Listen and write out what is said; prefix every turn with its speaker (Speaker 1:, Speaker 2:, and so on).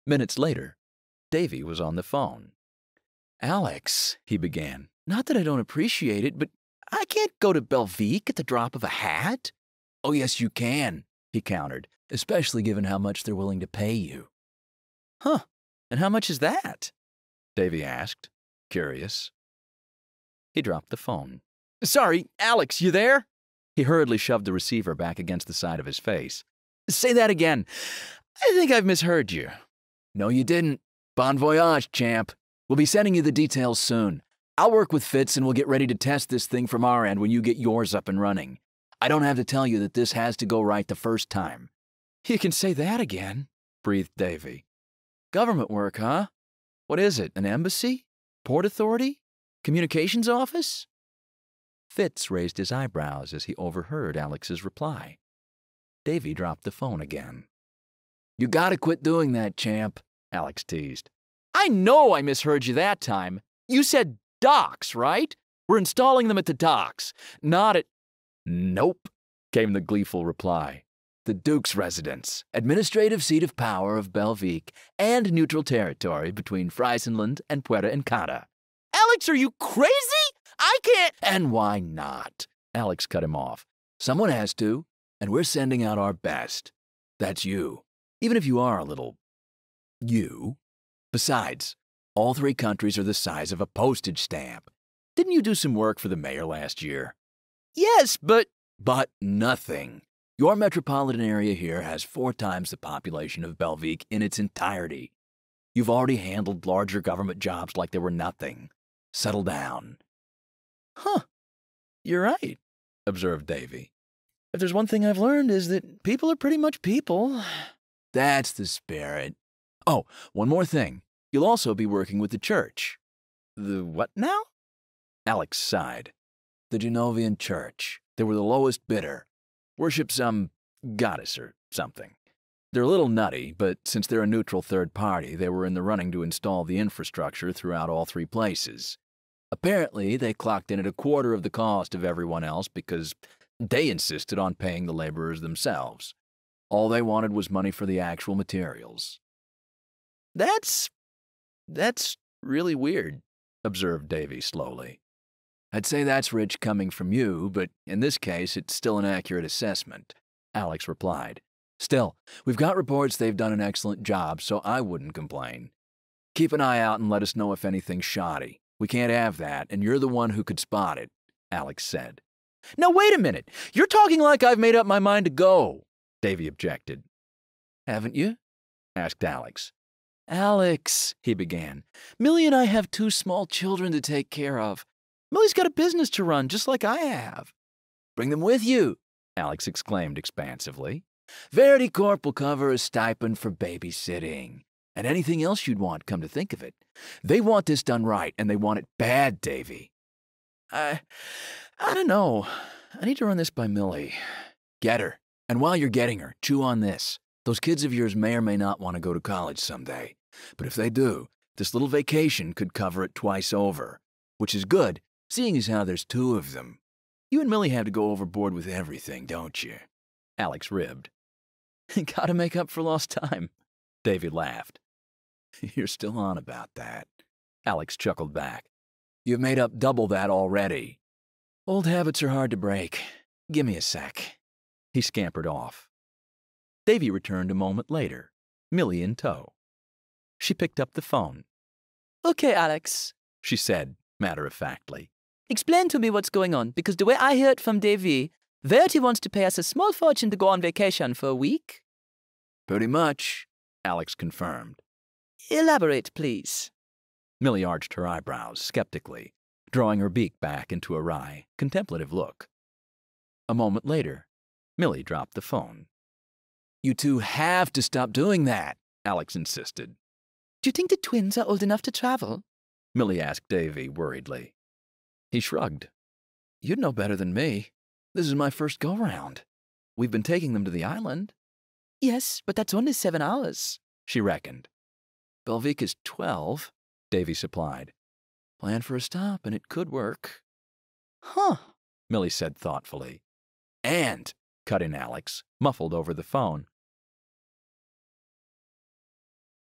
Speaker 1: Minutes later, Davy was on the phone. "Alex," he began, "not that I don't appreciate it, but I can't go to Belvique at the drop of a hat." "Oh, yes, you can," he countered, "especially given how much they're willing to pay you." "Huh, and how much is that?" Davy asked, curious. He dropped the phone. "Sorry, Alex, you there?" He hurriedly shoved the receiver back against the side of his face. "Say that again. I think I've misheard you." "No, you didn't. Bon voyage, champ. We'll be sending you the details soon. I'll work with Fitz and we'll get ready to test this thing from our end when you get yours up and running. I don't have to tell you that this has to go right the first time." "You can say that again," breathed Davy. "Government work, huh? What is it, an embassy? Port authority? Communications office?" Fitz raised his eyebrows as he overheard Alex's reply. Davy dropped the phone again. "You gotta quit doing that, champ," Alex teased. "I know I misheard you that time. You said docks, right? We're installing them at the docks, not at—" "Nope," came the gleeful reply. "The Duke's residence, administrative seat of power of Belvique, and neutral territory between Friesland and Puerto Encanta." "Alex, are you crazy? I can't—" "And why not?" Alex cut him off. "Someone has to, and we're sending out our best. That's you, even if you are a little... you. Besides, all three countries are the size of a postage stamp. Didn't you do some work for the mayor last year?" "Yes, but..." "But nothing. Your metropolitan area here has 4 times the population of Belvique in its entirety. You've already handled larger government jobs like they were nothing. Settle down." "Huh. You're right," observed Davy. "If there's one thing I've learned is that people are pretty much people." "That's the spirit. Oh, one more thing. You'll also be working with the church." "The what now?" Alex sighed. "The Genovian church. They were the lowest bidder. Worship some goddess or something. They're a little nutty, but since they're a neutral third party, they were in the running to install the infrastructure throughout all 3 places. Apparently, they clocked in at a quarter of the cost of everyone else because they insisted on paying the laborers themselves. All they wanted was money for the actual materials." That's really weird," observed Davy slowly. "I'd say that's rich coming from you, but in this case, it's still an accurate assessment," Alex replied. "Still, we've got reports they've done an excellent job, so I wouldn't complain. Keep an eye out and let us know if anything's shoddy. We can't have that, and you're the one who could spot it," Alex said. "Now wait a minute. You're talking like I've made up my mind to go," Davy objected. "Haven't you?" asked Alex. "Alex," he began, "Millie and I have 2 small children to take care of. Millie's got a business to run, just like I have." "Bring them with you," Alex exclaimed expansively. "Verity Corp will cover a stipend for babysitting. And anything else you'd want, come to think of it. They want this done right, and they want it bad, Davy." I don't know. I need to run this by Millie." "Get her. And while you're getting her, chew on this. Those kids of yours may or may not want to go to college someday. But if they do, this little vacation could cover it twice over. Which is good, seeing as how there's 2 of them. You and Millie have to go overboard with everything, don't you?" Alex ribbed. "Gotta make up for lost time," Davy laughed. "You're still on about that." Alex chuckled back. "You've made up double that already. Old habits are hard to break. Give me a sec." He scampered off. Davy returned a moment later, Millie in tow. She picked up the phone. "Okay, Alex," she said, matter-of-factly. "Explain to me what's going on, because the way I hear it from Davy, Verity wants to pay us a small fortune to go on vacation for a week." "Pretty much," Alex confirmed. "Elaborate, please." Millie arched her eyebrows skeptically, drawing her beak back into a wry, contemplative look. A moment later, Millie dropped the phone. "You 2 have to stop doing that," Alex insisted. "Do you think the twins are old enough to travel?" Millie asked Davy worriedly. He shrugged. "You'd know better than me. This is my first go-round. We've been taking them to the island." "Yes, but that's only 7 hours," she reckoned. "Belvique is 12, Davy supplied. "Plan for a stop, and it could work." "Huh," Millie said thoughtfully. "And," cut in Alex, muffled over the phone,